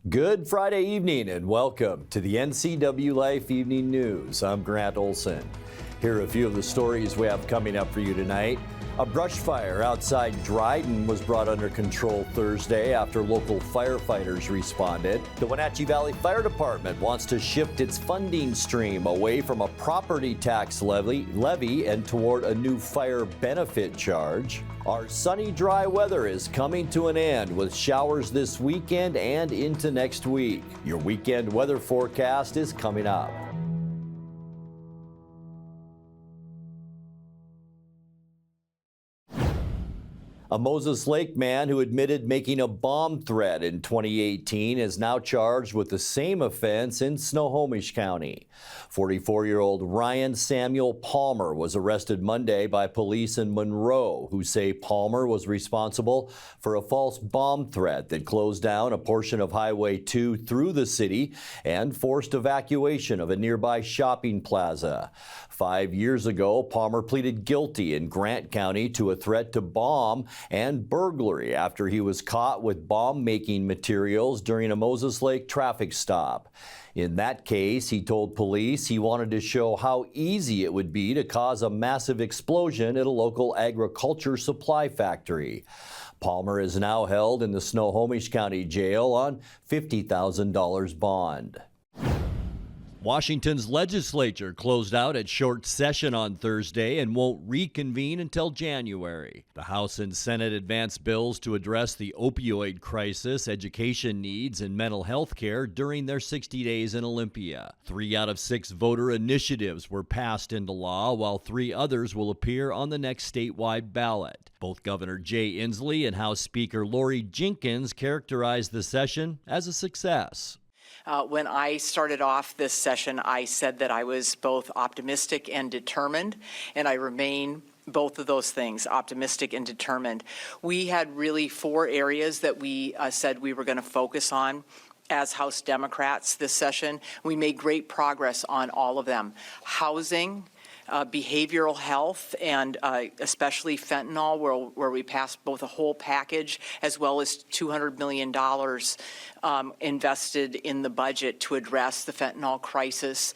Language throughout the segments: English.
Good Friday evening and welcome to the NCWLIFE Evening News. I'm Grant Olson. Here are a few of the stories we have coming up for you tonight. A brush fire outside Dryden was brought under control Thursday after local firefighters responded. The Wenatchee Valley Fire Department wants to shift its funding stream away from a property tax levy and toward a new fire benefit charge. Our sunny, dry weather is coming to an end with showers this weekend and into next week. Your weekend weather forecast is coming up. A Moses Lake man who admitted making a bomb threat in 2018 is now charged with the same offense in Snohomish County. 44-year-old Ryan Samuel Palmer was arrested Monday by police in Monroe, who say Palmer was responsible for a false bomb threat that closed down a portion of Highway 2 through the city and forced evacuation of a nearby shopping plaza. 5 years ago, Palmer pleaded guilty in Grant County to a threat to bomb and burglary after he was caught with bomb-making materials during a Moses Lake traffic stop. In that case, he told police he wanted to show how easy it would be to cause a massive explosion at a local agriculture supply factory. Palmer is now held in the Snohomish County Jail on $50,000 bond. Washington's legislature closed out its short session on Thursday and won't reconvene until January. The House and Senate advanced bills to address the opioid crisis, education needs, and mental health care during their 60 days in Olympia. 3 out of 6 voter initiatives were passed into law, while 3 others will appear on the next statewide ballot. Both Governor Jay Inslee and House Speaker Lori Jenkins characterized the session as a success. When I started off this session, I said that I was both optimistic and determined, and I remain both of those things, optimistic and determined. We had really 4 areas that we said we were going to focus on as House Democrats this session. We made great progress on all of them. Housing, behavioral health, and especially fentanyl, where we passed both a whole package as well as $200 million invested in the budget to address the fentanyl crisis,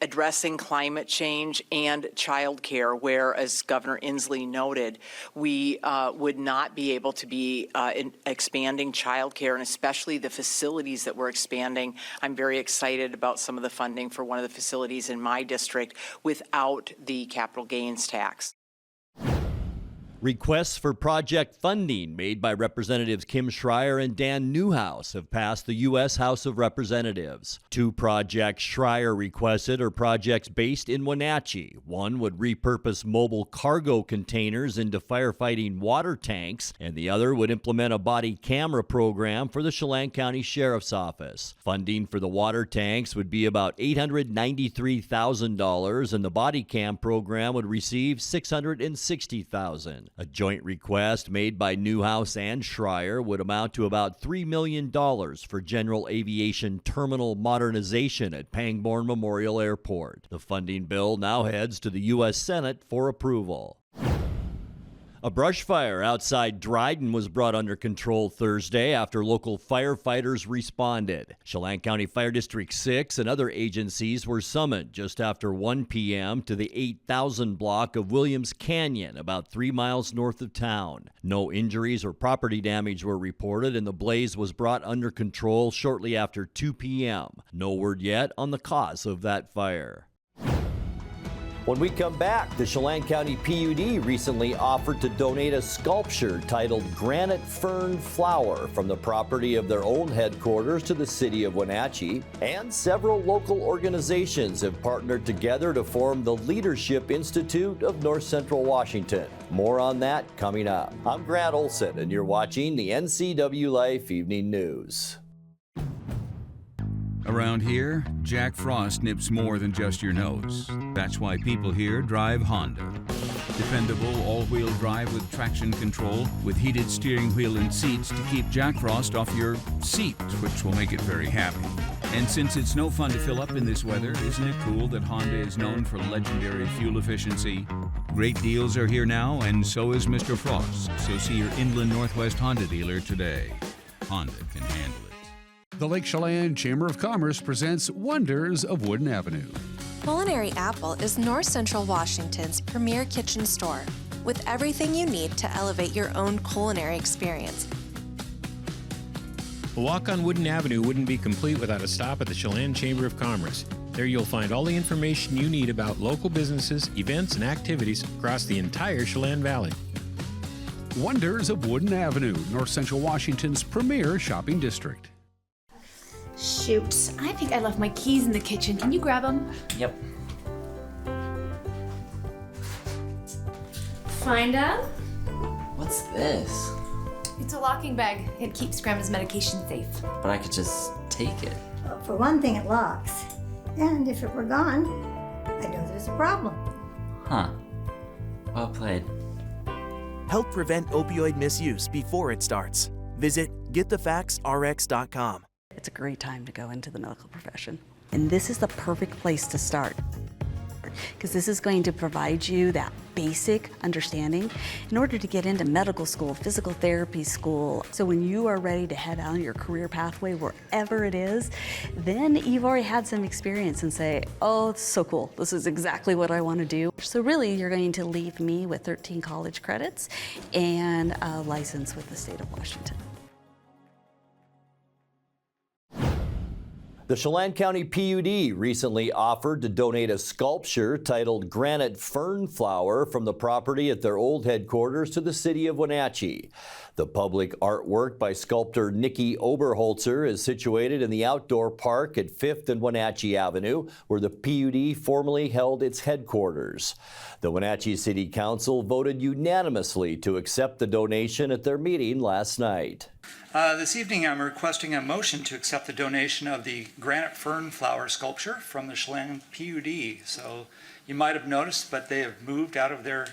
addressing climate change and child care, where, as Governor Inslee noted, we would not be able to be expanding child care, and especially the facilities that we're expanding. I'm very excited about some of the funding for one of the facilities in my district without the capital gains tax. Requests for project funding made by Representatives Kim Schreier and Dan Newhouse have passed the U.S. House of Representatives. 2 projects Schreier requested are projects based in Wenatchee. One would repurpose mobile cargo containers into firefighting water tanks, and the other would implement a body camera program for the Chelan County Sheriff's Office. Funding for the water tanks would be about $893,000, and the body cam program would receive $660,000. A joint request made by Newhouse and Schreier would amount to about $3 million for general aviation terminal modernization at Pangbourne Memorial Airport. The funding bill now heads to the U.S. Senate for approval. A brush fire outside Dryden was brought under control Thursday after local firefighters responded. Chelan County Fire District 6 and other agencies were summoned just after 1 p.m. to the 8,000 block of Williams Canyon, about 3 miles north of town. No injuries or property damage were reported, and the blaze was brought under control shortly after 2 p.m. No word yet on the cause of that fire. When we come back, the Chelan County PUD recently offered to donate a sculpture titled Granite Fern Flower from the property of their old headquarters to the city of Wenatchee. And several local organizations have partnered together to form the Leadership Institute of North Central Washington. More on that coming up. I'm Grant Olson, and you're watching the NCWLIFE Evening News. Around here, Jack Frost nips more than just your nose. That's why people here drive Honda. Dependable all-wheel drive with traction control, with heated steering wheel and seats to keep Jack Frost off your seat, which will make it very happy. And since it's no fun to fill up in this weather, isn't it cool that Honda is known for legendary fuel efficiency? Great deals are here now, and so is Mr. Frost. So see your Inland Northwest Honda dealer today. Honda can handle it. The Lake Chelan Chamber of Commerce presents Wonders of Wooden Avenue. Culinary Apple is North Central Washington's premier kitchen store with everything you need to elevate your own culinary experience. A walk on Wooden Avenue wouldn't be complete without a stop at the Chelan Chamber of Commerce. There you'll find all the information you need about local businesses, events, and activities across the entire Chelan Valley. Wonders of Wooden Avenue, North Central Washington's premier shopping district. Shoot, I think I left my keys in the kitchen. Can you grab them? Yep. Find out? What's this? It's a locking bag. It keeps Grandma's medication safe. But I could just take it. Well, for one thing, it locks. And if it were gone, I know there's a problem. Huh. Well played. Help prevent opioid misuse before it starts. Visit getthefactsrx.com. It's a great time to go into the medical profession. And this is the perfect place to start, because this is going to provide you that basic understanding in order to get into medical school, physical therapy school. So when you are ready to head on your career pathway, wherever it is, then you've already had some experience and say, oh, it's so cool. This is exactly what I want to do. So really, you're going to leave me with 13 college credits and a license with the state of Washington. The Chelan County PUD recently offered to donate a sculpture titled Granite Fernflower from the property at their old headquarters to the city of Wenatchee. The public artwork by sculptor Nikki Oberholzer is situated in the outdoor park at 5th and Wenatchee Avenue, where the PUD formerly held its headquarters. The Wenatchee City Council voted unanimously to accept the donation at their meeting last night. This evening I'm requesting a motion to accept the donation of the granite fern flower sculpture from the Chelan PUD. So you might have noticed, but they have moved out of their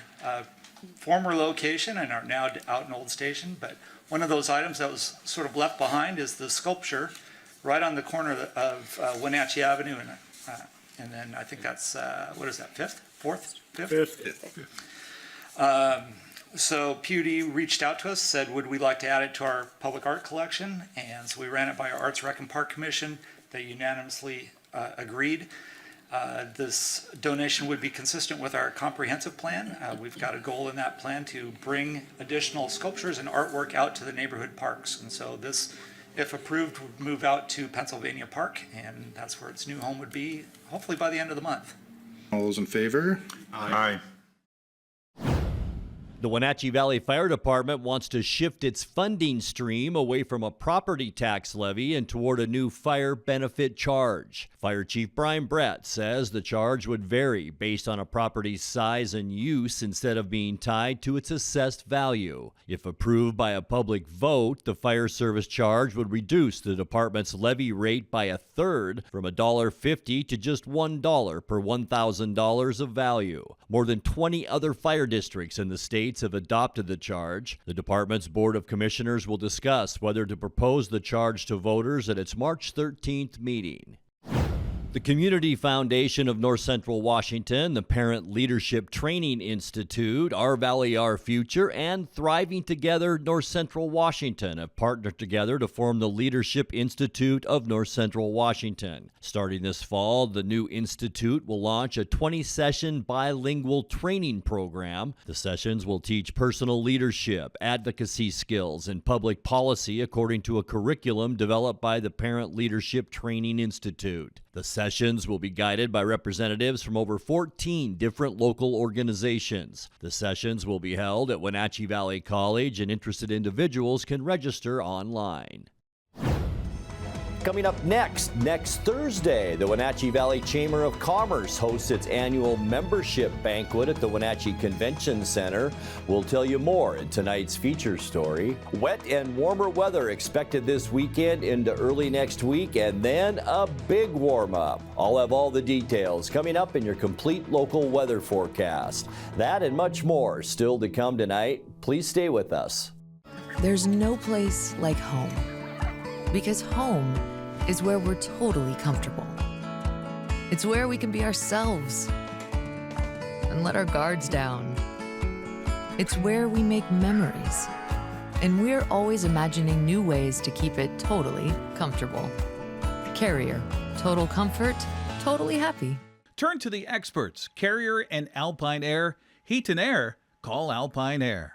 former location and are now out in Old Station. But one of those items that was sort of left behind is the sculpture right on the corner of Wenatchee Avenue. And then I think that's, what is that, 5th? 4th? 5th? 5th. So PUD reached out to us, said, would we like to add it to our public art collection? And so we ran it by our Arts Rec and Park Commission. They unanimously agreed. This donation would be consistent with our comprehensive plan. We've got a goal in that plan to bring additional sculptures and artwork out to the neighborhood parks. And so this, if approved, would move out to Pennsylvania Park, and that's where its new home would be, hopefully by the end of the month. All those in favor? Aye. The Wenatchee Valley Fire Department wants to shift its funding stream away from a property tax levy and toward a new fire benefit charge. Fire Chief Brian Brett says the charge would vary based on a property's size and use instead of being tied to its assessed value. If approved by a public vote, the fire service charge would reduce the department's levy rate by a third, from $1.50 to just $1 per $1,000 of value. More than 20 other fire districts in the state have adopted the charge. The department's Board of Commissioners will discuss whether to propose the charge to voters at its March 13th meeting. The Community Foundation of North Central Washington, the Parent Leadership Training Institute, Our Valley, Our Future, and Thriving Together North Central Washington have partnered together to form the Leadership Institute of North Central Washington. Starting this fall, the new institute will launch a 20-session bilingual training program. The sessions will teach personal leadership, advocacy skills, and public policy according to a curriculum developed by the Parent Leadership Training Institute. The sessions will be guided by representatives from over 14 different local organizations. The sessions will be held at Wenatchee Valley College, and interested individuals can register online. Coming up next Thursday, the Wenatchee Valley Chamber of Commerce hosts its annual membership banquet at the Wenatchee Convention Center. We'll tell you more in tonight's feature story. Wet and warmer weather expected this weekend into early next week, and then a big warm-up. I'll have all the details coming up in your complete local weather forecast. That and much more still to come tonight. Please stay with us. There's no place like home, because home is where we're totally comfortable. It's where we can be ourselves and let our guards down. It's where we make memories And we're always imagining new ways to keep it totally comfortable. Carrier, total comfort, totally happy. Turn to the experts, Carrier and Alpine Air. Heat and air, call Alpine Air.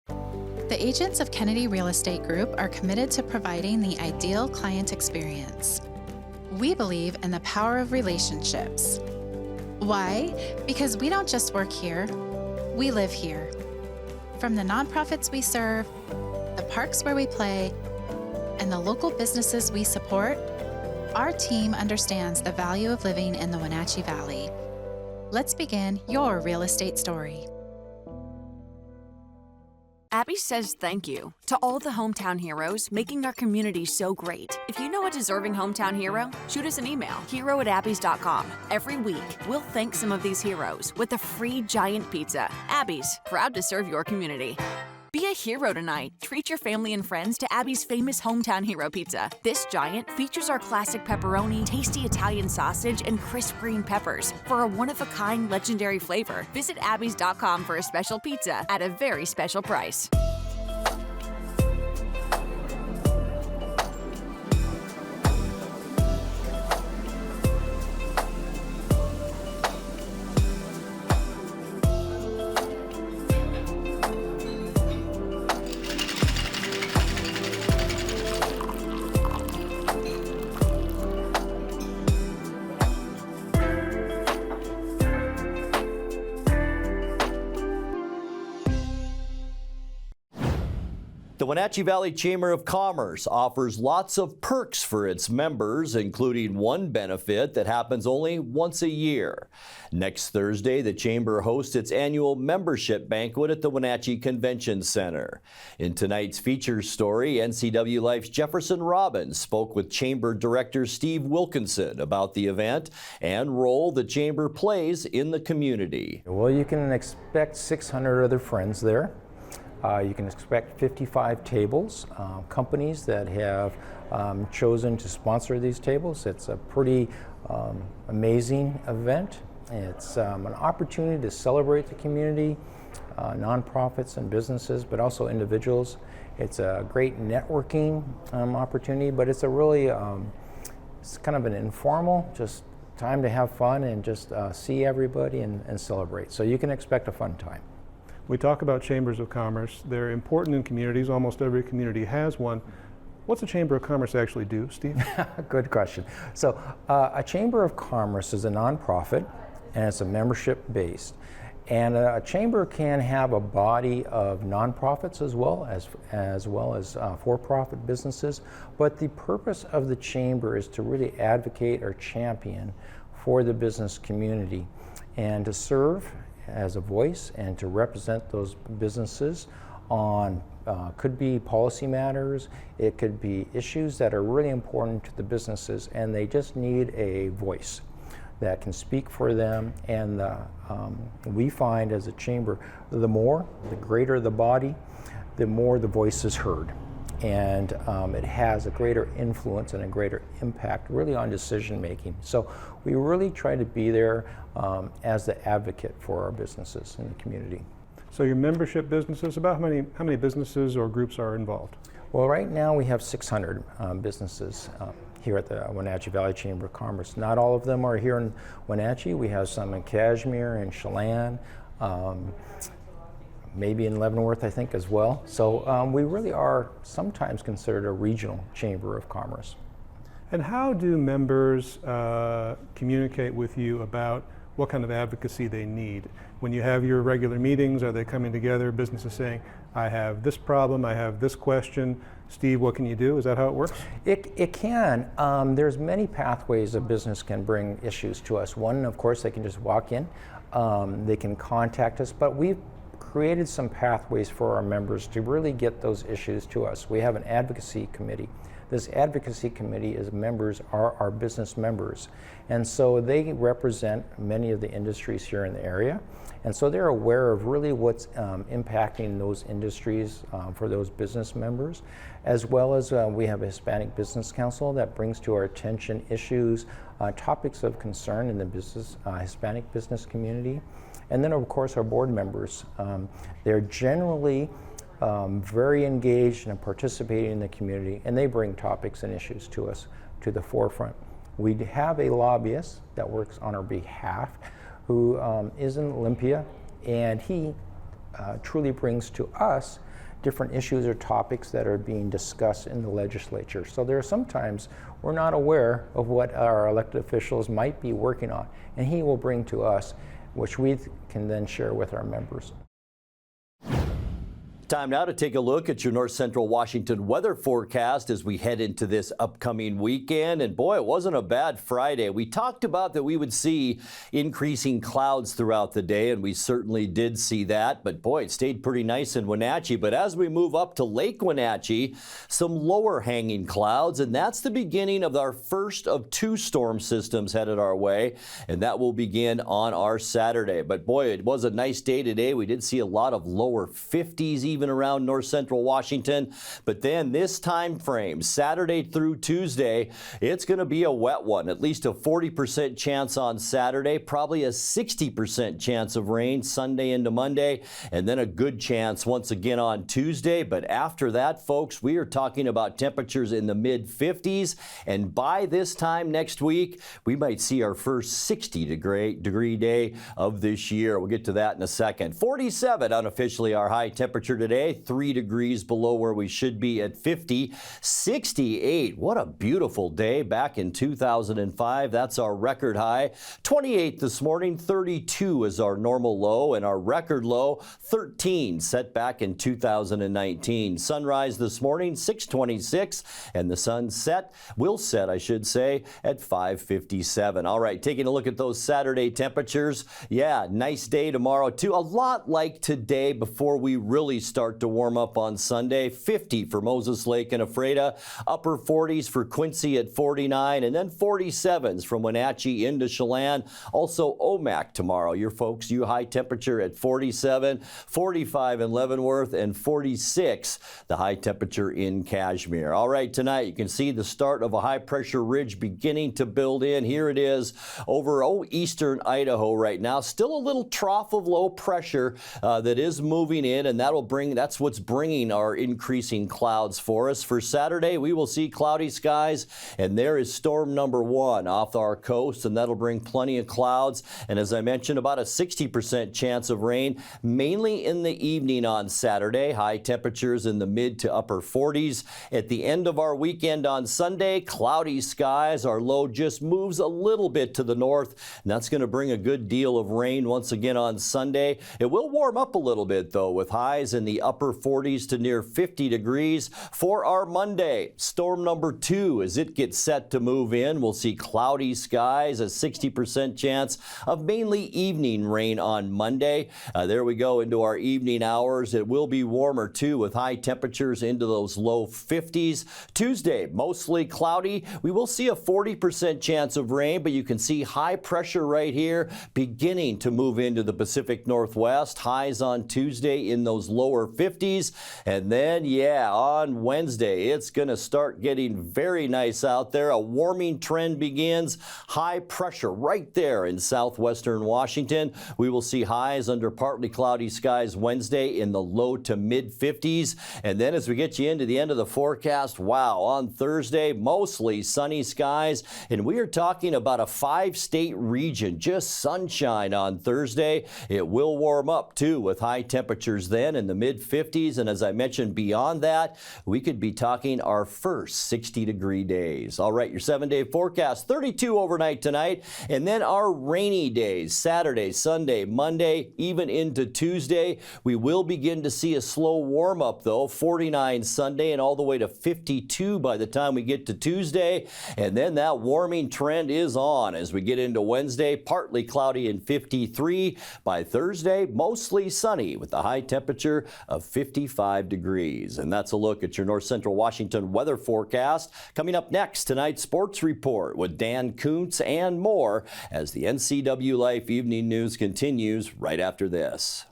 The agents of Kennedy Real Estate Group are committed to providing the ideal client experience. We believe in the power of relationships. Why? Because we don't just work here, we live here. From the nonprofits we serve, the parks where we play, and the local businesses we support, our team understands the value of living in the Wenatchee Valley. Let's begin your real estate story. Abby says thank you to all the hometown heroes making our community so great. If you know a deserving hometown hero, shoot us an email, hero@abbys.com. Every week, we'll thank some of these heroes with a free giant pizza. Abby's, proud to serve your community. Be a hero tonight. Treat your family and friends to Abby's famous hometown hero pizza. This giant features our classic pepperoni, tasty Italian sausage, and crisp green peppers for a one-of-a-kind legendary flavor. Visit abbys.com for a special pizza at a very special price. The Wenatchee Valley Chamber of Commerce offers lots of perks for its members, including one benefit that happens only once a year. Next Thursday, the Chamber hosts its annual membership banquet at the Wenatchee Convention Center. In tonight's feature story, NCWLIFE's Jefferson Robbins spoke with Chamber Director Steve Wilkinson about the event and role the Chamber plays in the community. Well, you can expect 600 other friends there. You can expect 55 tables, companies that have chosen to sponsor these tables. It's a pretty amazing event. It's an opportunity to celebrate the community, nonprofits and businesses, but also individuals. It's a great networking opportunity, but it's a really, it's kind of an informal, just time to have fun and just see everybody and celebrate. So you can expect a fun time. We talk about chambers of commerce. They're important in communities. Almost every community has one. What's a chamber of commerce actually do, Steve? Good question. So a chamber of commerce is a nonprofit, and it's a membership based. And a chamber can have a body of nonprofits as well as for-profit businesses. But the purpose of the chamber is to really advocate or champion for the business community and to serve as a voice and to represent those businesses on could be policy matters, it could be issues that are really important to the businesses, and they just need a voice that can speak for them. And we find as a chamber, the greater the body, the more the voice is heard. And it has a greater influence and a greater impact really on decision making. So we really try to be there as the advocate for our businesses in the community. So your membership businesses, about how many businesses or groups are involved? Well, right now we have 600 businesses here at the Wenatchee Valley Chamber of Commerce. Not all of them are here in Wenatchee. We have some in Cashmere and Chelan, maybe in Leavenworth, I think, as well. So we really are sometimes considered a regional chamber of commerce. And how do members communicate with you about what kind of advocacy they need? When you have your regular meetings, are they coming together, businesses saying, I have this problem, I have this question, Steve, what can you do? Is that how it works? It can. There's many pathways a business can bring issues to us. One, of course, they can just walk in. They can contact us, but we've created some pathways for our members to really get those issues to us. We have an advocacy committee. This advocacy committee are our business members. And so they represent many of the industries here in the area. And so they're aware of really what's impacting those industries for those business members, as well as we have a Hispanic Business Council that brings to our attention issues, topics of concern in the Hispanic business community. And then of course our board members. They're generally very engaged and participating in the community, and they bring topics and issues to us to the forefront. We have a lobbyist that works on our behalf who is in Olympia, and he truly brings to us different issues or topics that are being discussed in the legislature. So there are sometimes we're not aware of what our elected officials might be working on, and he will bring to us, which we can then share with our members. Time now to take a look at your North Central Washington weather forecast as we head into this upcoming weekend. And boy, it wasn't a bad Friday. We talked about that we would see increasing clouds throughout the day, and we certainly did see that. But boy, it stayed pretty nice in Wenatchee. But as we move up to Lake Wenatchee, some lower hanging clouds, and that's the beginning of our first of 2 storm systems headed our way, and that will begin on our Saturday. But boy, it was a nice day today. We did see a lot of lower 50s even around North Central Washington. But then this time frame, Saturday through Tuesday, it's going to be a wet one. At least a 40% chance on Saturday, probably a 60% chance of rain Sunday into Monday, and then a good chance once again on Tuesday. But after that, folks, we are talking about temperatures in the mid-50s, and by this time next week, we might see our first 60-degree day of this year. We'll get to that in a second. 47 unofficially our high temperature today, 3 degrees below where we should be at 50. 68, what a beautiful day back in 2005. That's our record high. 28 this morning, 32 is our normal low, and our record low, 13, set back in 2019. Sunrise this morning, 6:26, and the sunset will set, I should say, at 5:57. All right, taking a look at those Saturday temperatures. Yeah, nice day tomorrow too. A lot like today before we really start to warm up on Sunday. 50 for Moses Lake and Ephrata, upper 40s for Quincy at 49, and then 47s from Wenatchee into Chelan. Also Omak tomorrow. Your folks, you high temperature at 47, 45 in Leavenworth, and 46 the high temperature in Kashmir. All right, tonight you can see the start of a high pressure ridge beginning to build in. Here it is over eastern Idaho right now. Still a little trough of low pressure that is moving in, and that's what's bringing our increasing clouds for us. For Saturday, we will see cloudy skies, and there is storm number 1 off our coast, and that'll bring plenty of clouds. And as I mentioned, about a 60% chance of rain, mainly in the evening on Saturday. High temperatures in the mid to upper 40s. At the end of our weekend on Sunday, cloudy skies. Our low just moves a little bit to the north, and that's going to bring a good deal of rain once again on Sunday. It will warm up a little bit, though, with highs in the upper 40s to near 50 degrees. For our Monday, storm number 2, as it gets set to move in, we'll see cloudy skies, a 60% chance of mainly evening rain on Monday. There we go into our evening hours. It will be warmer too, with high temperatures into those low 50s. Tuesday, mostly cloudy. We will see a 40% chance of rain, but you can see high pressure right here beginning to move into the Pacific Northwest. Highs on Tuesday in those lower 50s. And then, yeah, on Wednesday, it's going to start getting very nice out there. A warming trend begins. High pressure right there in southwestern Washington. We will see highs under partly cloudy skies Wednesday in the low to mid 50s. And then as we get you into the end of the forecast, wow, on Thursday, mostly sunny skies. And we are talking about a 5-state region, just sunshine on Thursday. It will warm up too, with high temperatures then in the mid 50s. And as I mentioned, beyond that, we could be talking our first 60-degree days. All right, your 7-day forecast, 32 overnight tonight. And then our rainy days, Saturday, Sunday, Monday, even into Tuesday. We will begin to see a slow warm up though, 49 Sunday and all the way to 52 by the time we get to Tuesday. And then that warming trend is on as we get into Wednesday, partly cloudy and 53. By Thursday, mostly sunny with a high temperature of 55 degrees. And that's a look at your North Central Washington weather forecast. Coming up next, tonight's sports report with Dan Kuntz and more as the NCWLIFE Evening News continues right after this.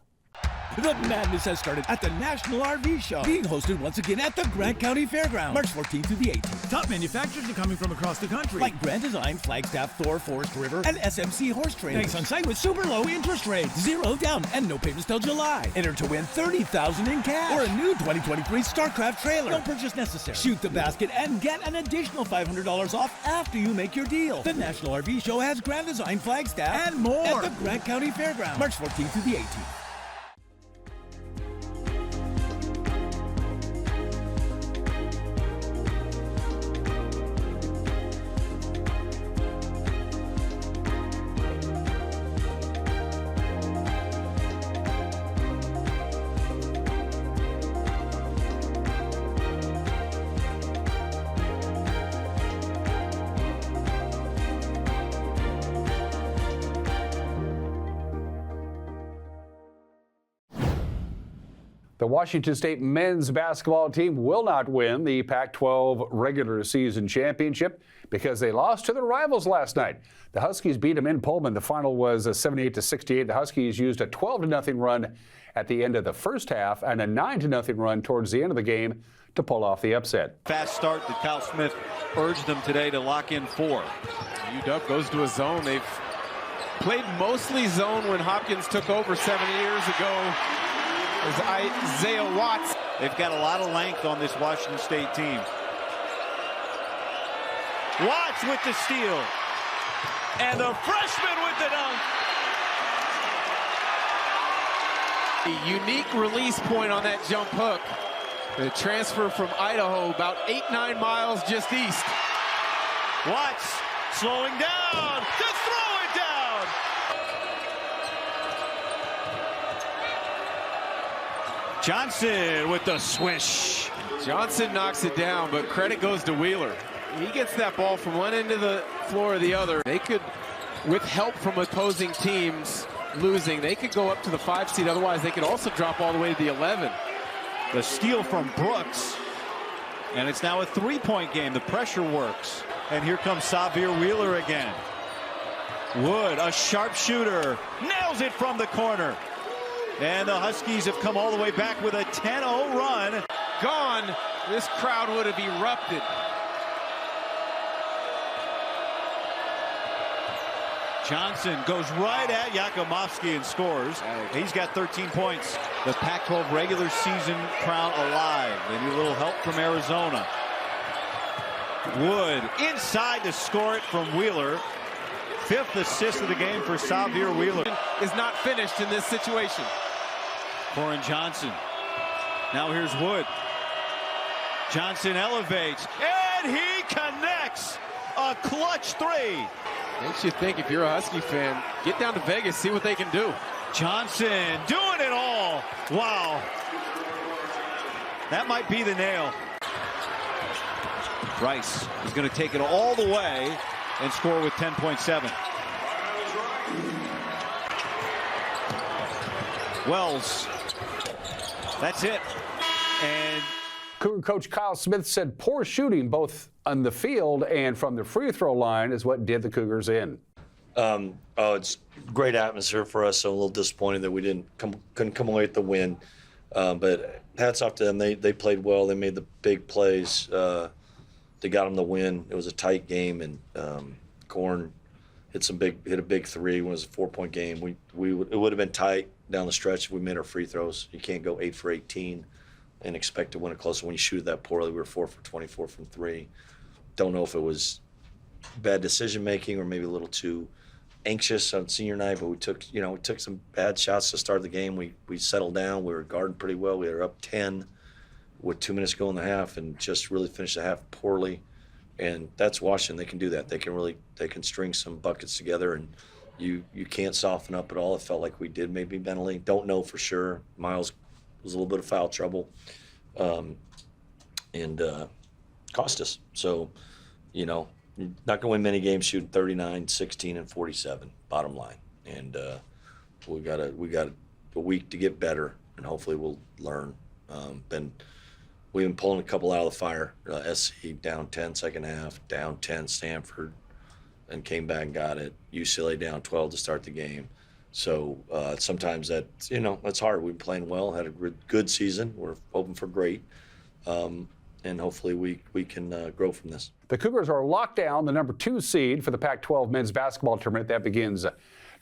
The madness has started at the National RV Show, being hosted once again at the Grant County Fairgrounds, March 14th through the 18th. Top manufacturers are coming from across the country, like Grand Design, Flagstaff, Thor, Forest River, and SMC Horse Trailers. Banks on site with super low interest rates, 0 down, and no payments till July. Enter to win $30,000 in cash or a new 2023 StarCraft trailer. No purchase necessary. Shoot the basket and get an additional $500 off after you make your deal. The National RV Show has Grand Design, Flagstaff, and more at the Grant County Fairgrounds, March 14th through the 18th. The Washington State men's basketball team will not win the Pac-12 regular season championship because they lost to their rivals last night. The Huskies beat them in Pullman. The final was 78-68. The Huskies used a 12-0 run at the end of the first half and a 9-0 run towards the end of the game to pull off the upset. Fast start that Kyle Smith urged them today to lock in 4. UW goes to a zone. They've played mostly zone when Hopkins took over 7 years ago. There's Isaiah Watts. They've got a lot of length on this Washington State team. Watts with the steal. And the freshman with the dunk. A unique release point on that jump hook. The transfer from Idaho, about 8-9 miles just east. Watts slowing down to throw it down. Johnson with the swish. Johnson knocks it down, but credit goes to Wheeler. He gets that ball from one end of the floor to the other. They could, with help from opposing teams losing, they could go up to the 5 seed. Otherwise, they could also drop all the way to the 11. The steal from Brooks. And it's now a 3-point game. The pressure works. And here comes Xavier Wheeler again. Wood, a sharpshooter, nails it from the corner. And the Huskies have come all the way back with a 10-0 run. Gone, this crowd would have erupted. Johnson goes right at Yakumovsky and scores. He's got 13 points. The Pac-12 regular season crown alive. They need a little help from Arizona. Wood inside to score it from Wheeler. 5th assist of the game for Xavier Wheeler. Is not finished in this situation. Corin Johnson. Now here's Wood. Johnson elevates, and he connects a clutch 3. Makes you think, if you're a Husky fan, get down to Vegas, see what they can do. Johnson doing it all. Wow. That might be the nail. Rice is going to take it all the way and score with 10.7. Wells. That's it. And Cougar coach Kyle Smith said poor shooting both on the field and from the free throw line is what did the Cougars in. It's great atmosphere for us. So a little disappointed that we couldn't come away with the win. But hats off to them. They played well. They made the big plays. They got them the win. It was a tight game, and Corn hit a big 3. It was a 4-point game. It would have been tight down the stretch if we made our free throws. You can't go 8 for 18 and expect to win it close. When you shoot it that poorly, we were 4 for 24 from 3. Don't know if it was bad decision making or maybe a little too anxious on senior night, but we took some bad shots to start the game. We settled down. We were guarding pretty well. We were up 10 with 2 minutes to go in the half and just really finished the half poorly. And that's Washington. They can do that. They can string some buckets together, and you can't soften up at all. It felt like we did maybe mentally. Don't know for sure. Miles was a little bit of foul trouble, and cost us. So, not going to win many games shooting 39, 16, and 47, bottom line. And we got a week to get better, and hopefully we'll learn. We've been pulling a couple out of the fire. SC down 10 second half, down 10 Stanford, and came back and got it. UCLA down 12 to start the game. So sometimes that's hard. We've been playing well, had a good season. We're hoping for great. And hopefully we can grow from this. The Cougars are locked down, the number 2 seed for the Pac-12 men's basketball tournament. That begins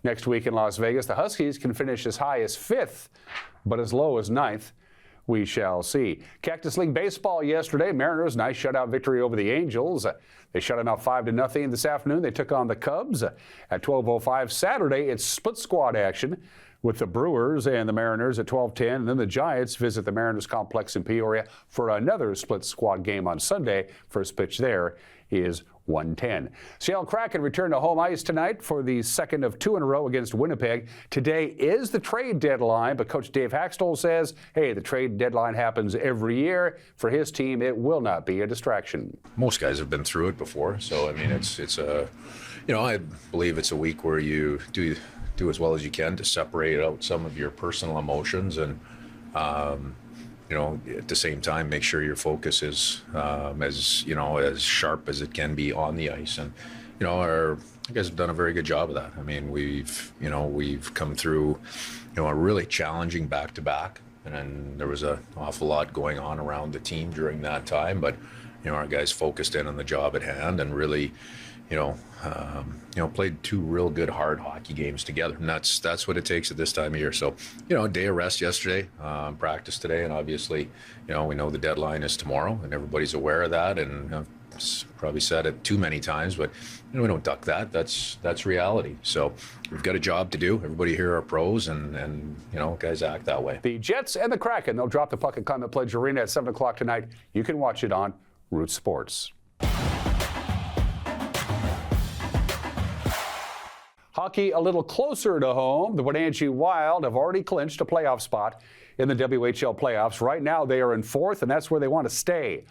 next week in Las Vegas. The Huskies can finish as high as 5th, but as low as 9th. We shall see. Cactus League baseball yesterday. Mariners, nice shutout victory over the Angels. They shut them out 5-0 this afternoon. They took on the Cubs at 12:05. Saturday, it's split squad action with the Brewers and the Mariners at 12:10. And then the Giants visit the Mariners complex in Peoria for another split squad game on Sunday. First pitch there is 1:10. Seattle Kraken return to home ice tonight for the second of 2 in a row against Winnipeg. Today is the trade deadline, but Coach Dave Haxtell says, hey, the trade deadline happens every year. For his team, it will not be a distraction. Most guys have been through it before, so I mean, it's a, I believe it's a week where you do as well as you can to separate out some of your personal emotions and, at the same time, make sure your focus is as sharp as it can be on the ice. And, our guys have done a very good job of that. I mean, we've come through, a really challenging back-to-back, and then there was an awful lot going on around the team during that time. But, our guys focused in on the job at hand and really, played 2 real good hard hockey games together, and that's what it takes at this time of year. So, a day of rest yesterday, practice today, and obviously, we know the deadline is tomorrow, and everybody's aware of that. And I've probably said it too many times, but we don't duck that. That's reality. So we've got a job to do. Everybody here are pros, and guys act that way. The Jets and the Kraken, they'll drop the puck at Climate Pledge Arena at 7 o'clock tonight. You can watch it on Root Sports. Hockey a little closer to home. The Wenatchee Wild have already clinched a playoff spot in the WHL playoffs. Right now they are in 4th, and that's where they want to stay.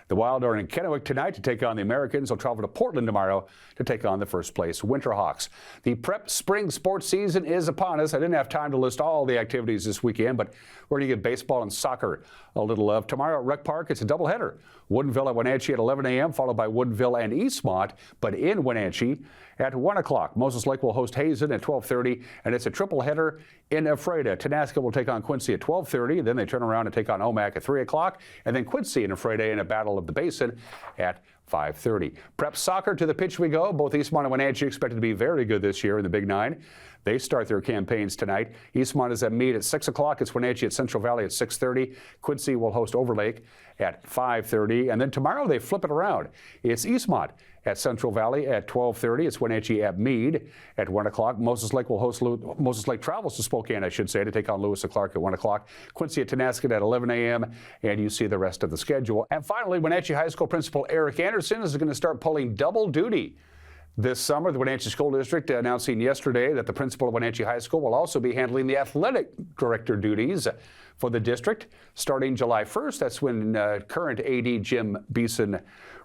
The Wild are in Kennewick tonight to take on the Americans. They'll travel to Portland tomorrow to take on the first-place Winterhawks. The prep spring sports season is upon us. I didn't have time to list all the activities this weekend, but we're going to give baseball and soccer a little love. Tomorrow at Rec Park, it's a doubleheader. Woodinville at Wenatchee at 11 a.m., followed by Woodinville and Eastmont, but in Wenatchee at 1 o'clock. Moses Lake will host Hazen at 12:30, and it's a triple header in Ephrata. Tenaska will take on Quincy at 12:30, then they turn around and take on Omak at 3 o'clock, and then Quincy and Ephrata in a battle of the Basin at 5:30. Prep soccer, to the pitch we go. Both Eastmont and Wenatchee expected to be very good this year in the Big Nine. They start their campaigns tonight. Eastmont is at Meade at 6 o'clock. It's Wenatchee at Central Valley at 6:30. Quincy will host Overlake at 5:30. And then tomorrow they flip it around. It's Eastmont at Central Valley at 12:30. It's Wenatchee at Meade at 1 o'clock. Moses Lake will host Moses Lake travels to Spokane, I should say, to take on Lewis and Clark at 1 o'clock. Quincy at Tenasket at 11 a.m. And you see the rest of the schedule. And finally, Wenatchee High School Principal Eric Anderson is going to start pulling double duty this summer. The Wenatchee School District announcing yesterday that the principal of Wenatchee High School will also be handling the athletic director duties for the district starting July 1st. That's when current AD Jim Beeson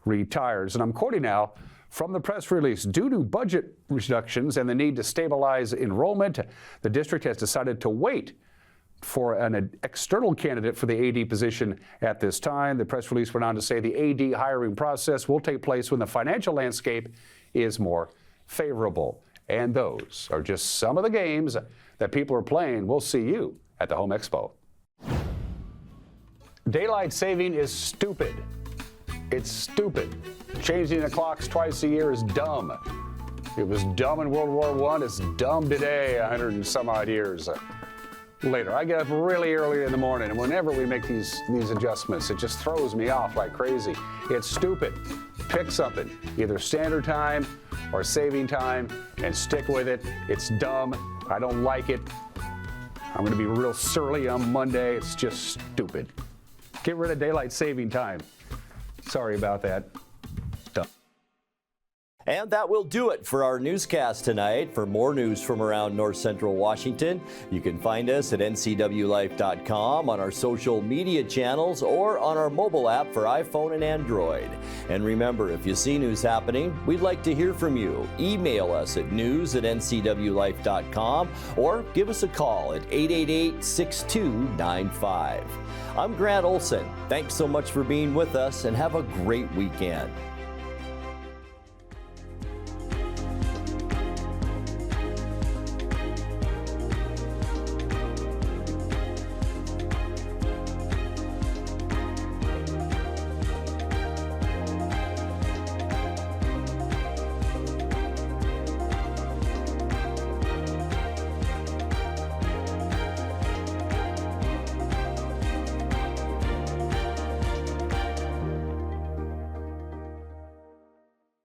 retires. And I'm quoting now from the press release. Due to budget reductions and the need to stabilize enrollment, the district has decided to wait for an external candidate for the AD position at this time. The press release went on to say the AD hiring process will take place when the financial landscape is more favorable. And those are just some of the games that people are playing. We'll see you at the Home Expo. Daylight saving is stupid. It's stupid. Changing the clocks twice a year is dumb. It was dumb in World War I. It's dumb today, 100 and some odd years later. I get up really early in the morning, and whenever we make these adjustments, it just throws me off like crazy. It's stupid. Pick something, either standard time or saving time, and stick with it. It's dumb. I don't like it. I'm going to be real surly on Monday. It's just stupid. Get rid of daylight saving time. Sorry about that. Dumb. And that will do it for our newscast tonight. For more news from around North Central Washington, you can find us at NCWLIFE.com, on our social media channels, or on our mobile app for iPhone and Android. And remember, if you see news happening, we'd like to hear from you. Email us at news@ncwlife.com or give us a call at 888-6295. I'm Grant Olson. Thanks so much for being with us, and have a great weekend.